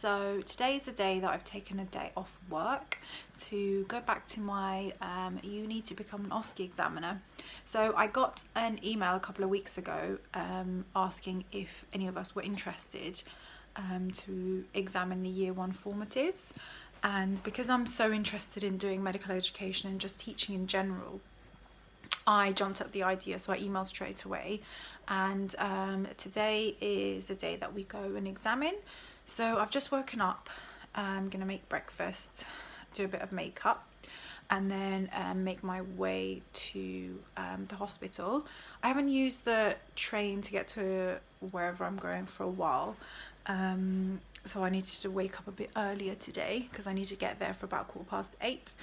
So today is the day that I've taken a day off work to go back to my uni to become an OSCE examiner. So I got an email a couple of weeks ago asking if any of us were interested to examine the year 1 formatives, and because I'm so interested in doing medical education and just teaching in general, I jumped at the idea, so I emailed straight away. And today is the day that we go and examine. So I've just woken up. I'm gonna make breakfast, do a bit of makeup, and then make my way to the hospital. I haven't used the train to get to wherever I'm going for a while, so I needed to wake up a bit earlier today because I need to get there for about 8:15.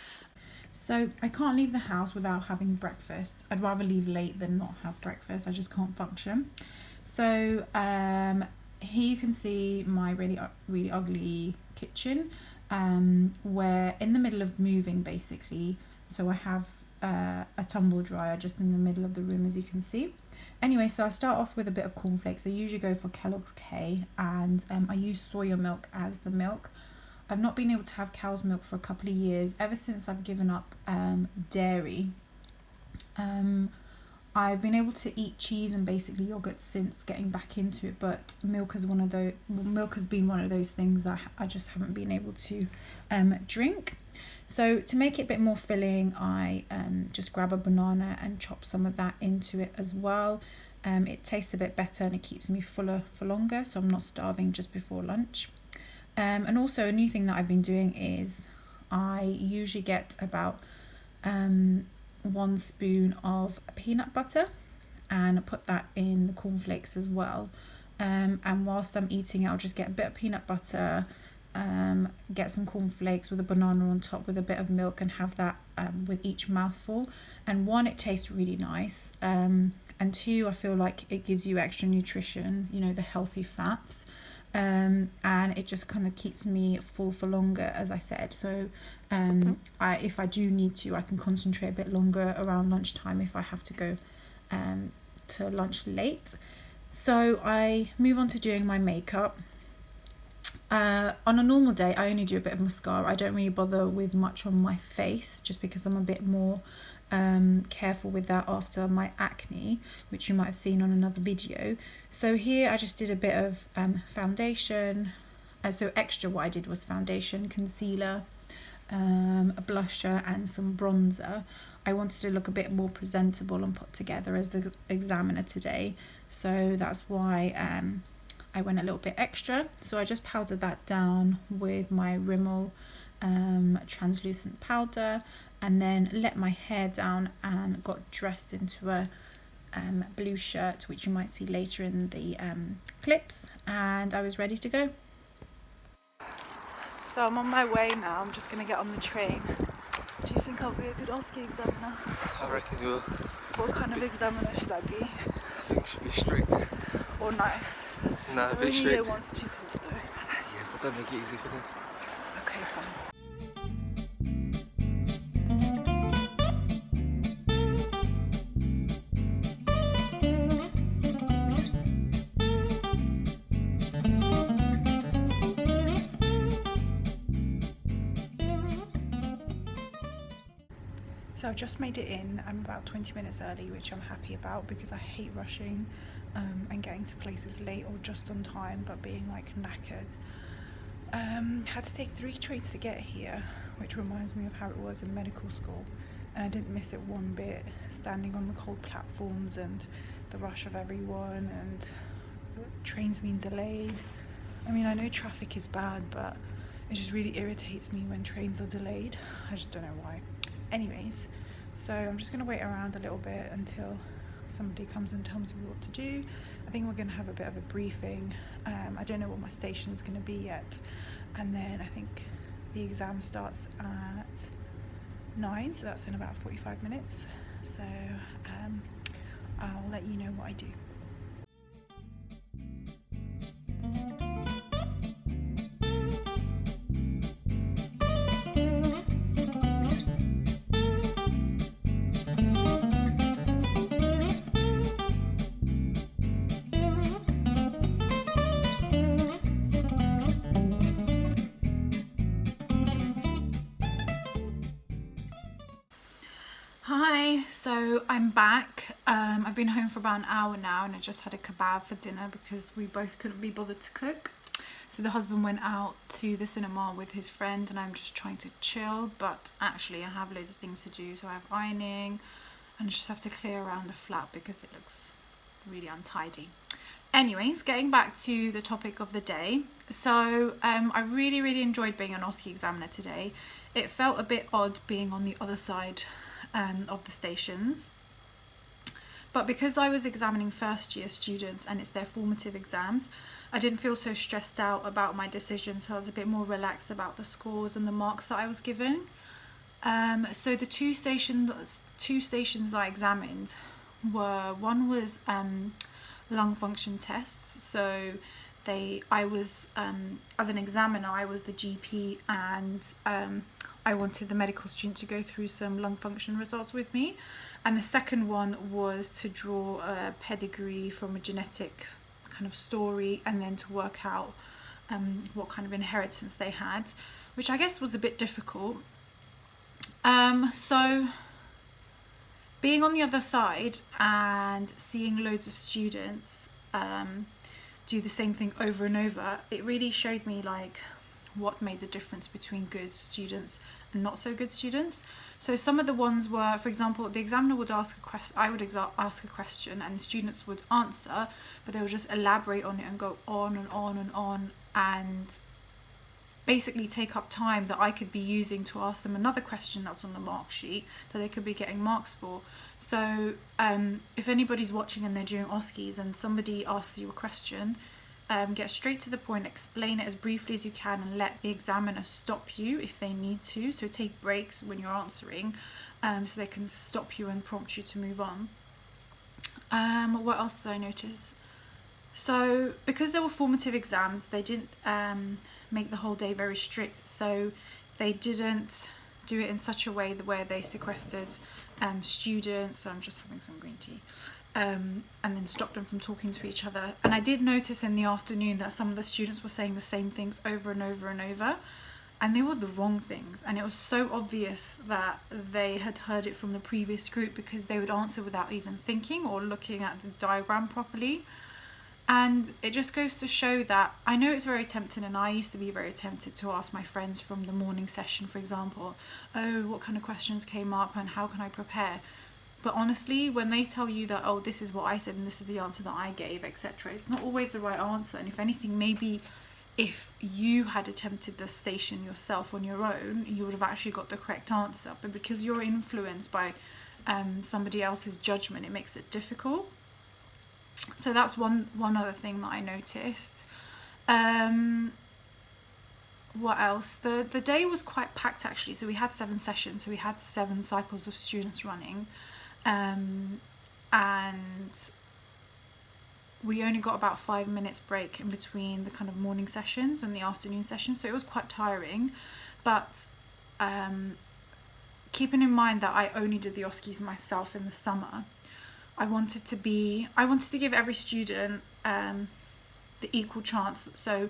So I can't leave the house without having breakfast. I'd rather leave late than not have breakfast. I just can't function. So here you can see my really ugly kitchen, where in the middle of moving basically, so I have a tumble dryer just in the middle of the room, as you can see. Anyway, so I start off with a bit of cornflakes. I usually go for Kellogg's K, and I use soya milk as the milk. I've not been able to have cow's milk for a couple of years, ever since I've given up dairy. I've been able to eat cheese and basically yogurt since getting back into it, but milk has been one of those things that I just haven't been able to drink. So to make it a bit more filling, I just grab a banana and chop some of that into it as well. It tastes a bit better and it keeps me fuller for longer, so I'm not starving just before lunch. And also a new thing that I've been doing is I usually get about 1 spoon of peanut butter and put that in the cornflakes as well. And whilst I'm eating it, I'll just get a bit of peanut butter, get some cornflakes with a banana on top with a bit of milk, and have that with each mouthful. And 1, it tastes really nice, and 2, I feel like it gives you extra nutrition, you know, the healthy fats. And it just kind of keeps me full for longer, as I said. So if I do need to, I can concentrate a bit longer around lunchtime if I have to go to lunch late. So I move on to doing my makeup. On a normal day, I only do a bit of mascara. I don't really bother with much on my face, just because I'm a bit more careful with that after my acne, which you might have seen on another video. So here I just did a bit of foundation. So extra, what I did was foundation, concealer, a blusher and some bronzer. I wanted to look a bit more presentable and put together as the examiner today, so that's why I went a little bit extra. So I just powdered that down with my Rimmel translucent powder, and then let my hair down and got dressed into a blue shirt, which you might see later in the clips, and I was ready to go. So I'm on my way now. I'm just going to get on the train. Do you think I'll be a good OSCE examiner? I reckon you will. What kind of examiner should I be? I think it should be strict. Or nice? No, be strict. Year 1 tutors though. Yeah, but don't make it easy for them. Okay, fine. So I've just made it in. I'm about 20 minutes early, which I'm happy about because I hate rushing and getting to places late or just on time, but being like knackered. Had to take 3 trains to get here, which reminds me of how it was in medical school, and I didn't miss it one bit, standing on the cold platforms and the rush of everyone and trains being delayed. I mean, I know traffic is bad, but it just really irritates me when trains are delayed. I just don't know why. Anyways, so I'm just going to wait around a little bit until somebody comes and tells me what to do. I think we're going to have a bit of a briefing. I don't know what my station is going to be yet, and then I think the exam starts at 9, so that's in about 45 minutes. So I'll let you know what I do. Hi, so I'm back. I've been home for about an hour now and I just had a kebab for dinner because we both couldn't be bothered to cook. So the husband went out to the cinema with his friend and I'm just trying to chill, but actually I have loads of things to do. So I have ironing and I just have to clear around the flat because it looks really untidy. Anyways, getting back to the topic of the day. So I really enjoyed being an OSCE examiner today. It felt a bit odd being on the other side of the stations, but because I was examining first year students and it's their formative exams, I didn't feel so stressed out about my decision, so I was a bit more relaxed about the scores and the marks that I was given. So the two stations I examined were, one was lung function tests. So I was as an examiner, I was the GP, and I wanted the medical student to go through some lung function results with me. And the second one was to draw a pedigree from a genetic kind of story and then to work out what kind of inheritance they had, which I guess was a bit difficult. So being on the other side and seeing loads of students do the same thing over and over, it really showed me like what made the difference between good students and not so good students. So some of the ones were, for example, the examiner would ask a question, I would ask a question and the students would answer, but they would just elaborate on it and go on and on and on and basically take up time that I could be using to ask them another question that's on the mark sheet that they could be getting marks for. So if anybody's watching and they're doing OSCEs and somebody asks you a question, get straight to the point, explain it as briefly as you can and let the examiner stop you if they need to. So take breaks when you're answering so they can stop you and prompt you to move on. What else did I notice? So because there were formative exams, they didn't make the whole day very strict, so they didn't do it in such a way where they sequestered students. So I'm just having some green tea, and then stopped them from talking to each other. And I did notice in the afternoon that some of the students were saying the same things over and over and over, and they were the wrong things, and it was so obvious that they had heard it from the previous group because they would answer without even thinking or looking at the diagram properly. And it just goes to show that I know it's very tempting, and I used to be very tempted to ask my friends from the morning session, for example, oh, what kind of questions came up and how can I prepare? But honestly, when they tell you that, oh, this is what I said and this is the answer that I gave, etc., it's not always the right answer. And if anything, maybe if you had attempted the station yourself on your own, you would have actually got the correct answer. But because you're influenced by somebody else's judgment, it makes it difficult. So that's one other thing that I noticed. What else? The day was quite packed actually. So we had 7 sessions, so we had 7 cycles of students running, and we only got about 5 minutes break in between the kind of morning sessions and the afternoon sessions, so it was quite tiring. But keeping in mind that I only did the OSCEs myself in the summer, I wanted to give every student the equal chance. So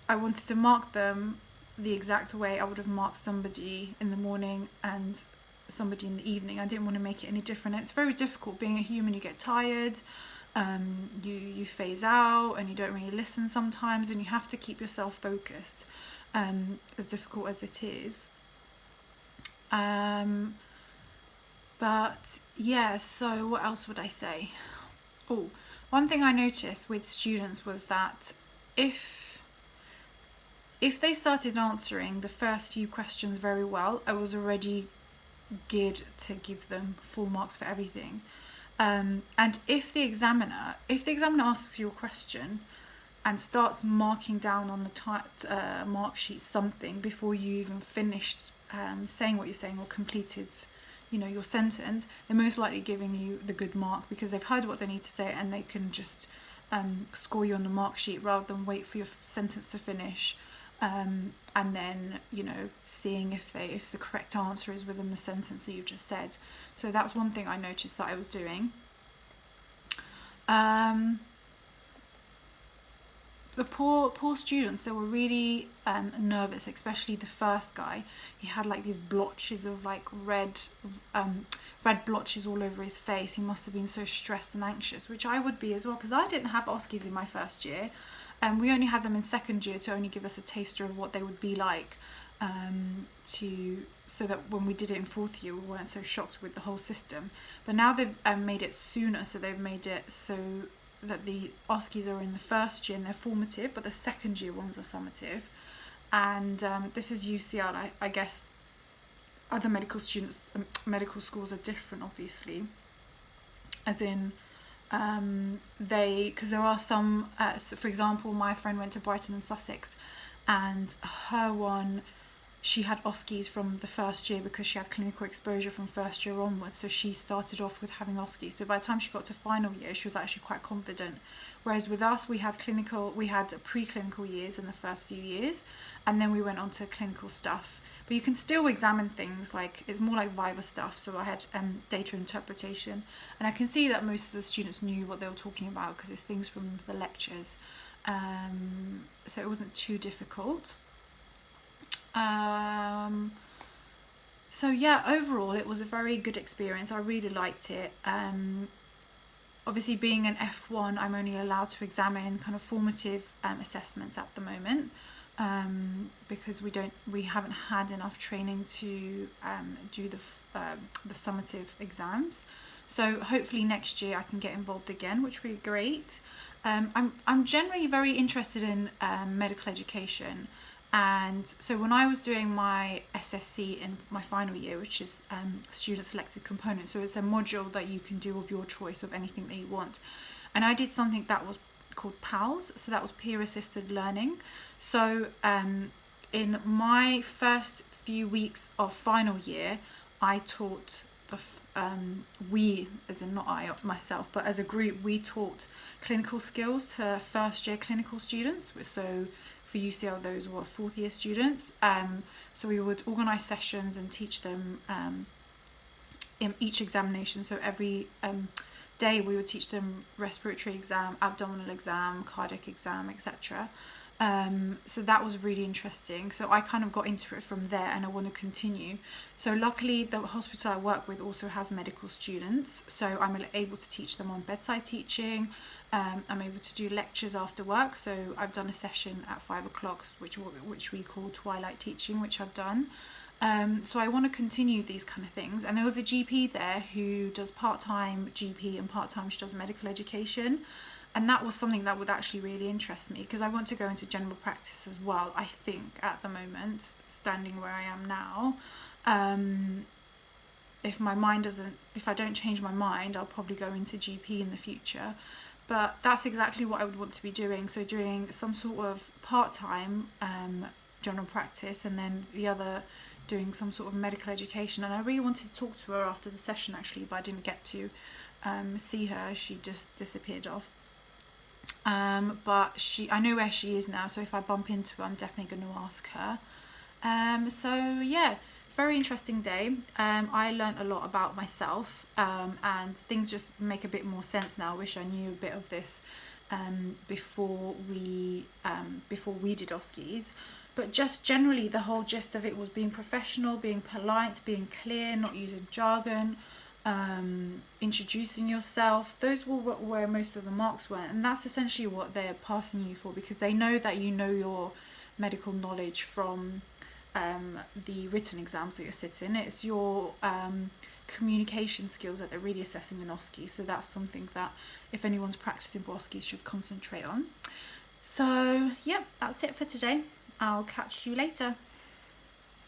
I wanted to mark them the exact way I would have marked somebody in the morning and somebody in the evening. I didn't want to make it any different. It's very difficult being a human. You get tired, you phase out, and you don't really listen sometimes, and you have to keep yourself focused, as difficult as it is. But yeah, so what else would I say? Oh, one thing I noticed with students was that if they started answering the first few questions very well, I was already geared to give them full marks for everything. And if the examiner asks you a question and starts marking down on the mark sheet something before you even finished saying what you're saying or completed your sentence, they're most likely giving you the good mark because they've heard what they need to say and they can just score you on the mark sheet rather than wait for your sentence to finish and then seeing if the correct answer is within the sentence that you've just said. So that's one thing I noticed that I was doing. the poor students, they were really nervous, especially the first guy. He had like these blotches of like red blotches all over his face. He must have been so stressed and anxious, which I would be as well, because I didn't have OSCEs in my first year, and we only had them in second year to only give us a taster of what they would be like, so that when we did it in fourth year we weren't so shocked with the whole system. But now they've made it sooner, so they've made it so that the OSCEs are in the first year and they're formative, but the second year ones are summative. And this is UCL. I guess other medical schools are different, obviously, as in because there are some, so for example, my friend went to Brighton and Sussex, and her one, she had OSCEs from the first year because she had clinical exposure from first year onwards, so she started off with having OSCEs. So by the time she got to final year, she was actually quite confident. Whereas with us, we had preclinical years in the first few years, and then we went on to clinical stuff. But you can still examine things, like it's more like Viva stuff. So I had data interpretation, and I can see that most of the students knew what they were talking about because it's things from the lectures. So it wasn't too difficult. So yeah, overall it was a very good experience. I really liked it. Obviously, being an F1, I'm only allowed to examine kind of formative assessments at the moment, because we haven't had enough training to do the summative exams. So hopefully next year I can get involved again, which would be great. I'm generally very interested in medical education. And so when I was doing my SSC in my final year, which is student selected component, so it's a module that you can do of your choice of anything that you want. And I did something that was called PALS, so that was peer assisted learning. So in my first few weeks of final year, I taught we, as in not I myself, but as a group, we taught clinical skills to first year clinical students. So for UCL, those were fourth year students. So we would organise sessions and teach them in each examination. So every day we would teach them respiratory exam, abdominal exam, cardiac exam, etc. So that was really interesting. So I kind of got into it from there, and I want to continue. So luckily the hospital I work with also has medical students, so I'm able to teach them on bedside teaching. I'm able to do lectures after work, so I've done a session at 5 o'clock which we call twilight teaching, which I've done. So I want to continue these kind of things. And there was a GP there who does part-time GP and part-time she does medical education. And that was something that would actually really interest me, because I want to go into general practice as well, I think, at the moment, standing where I am now. If I don't change my mind, I'll probably go into GP in the future. But that's exactly what I would want to be doing. So doing some sort of part-time general practice, and then the other doing some sort of medical education. And I really wanted to talk to her after the session, actually, but I didn't get to see her. She just disappeared off. But I know where she is now, so if I bump into her, I'm definitely going to ask her. So yeah, very interesting day. I learned a lot about myself, and things just make a bit more sense now. I wish I knew a bit of this before we did OSCEs. But just generally, the whole gist of it was being professional, being polite, being clear, not using jargon, introducing yourself. Those were where most of the marks went, and that's essentially what they're passing you for, because they know that you know your medical knowledge from the written exams that you're sitting. It's your communication skills that they're really assessing in OSCE. So that's something that if anyone's practicing for OSCE should concentrate on. So yeah, that's it for today. I'll catch you later.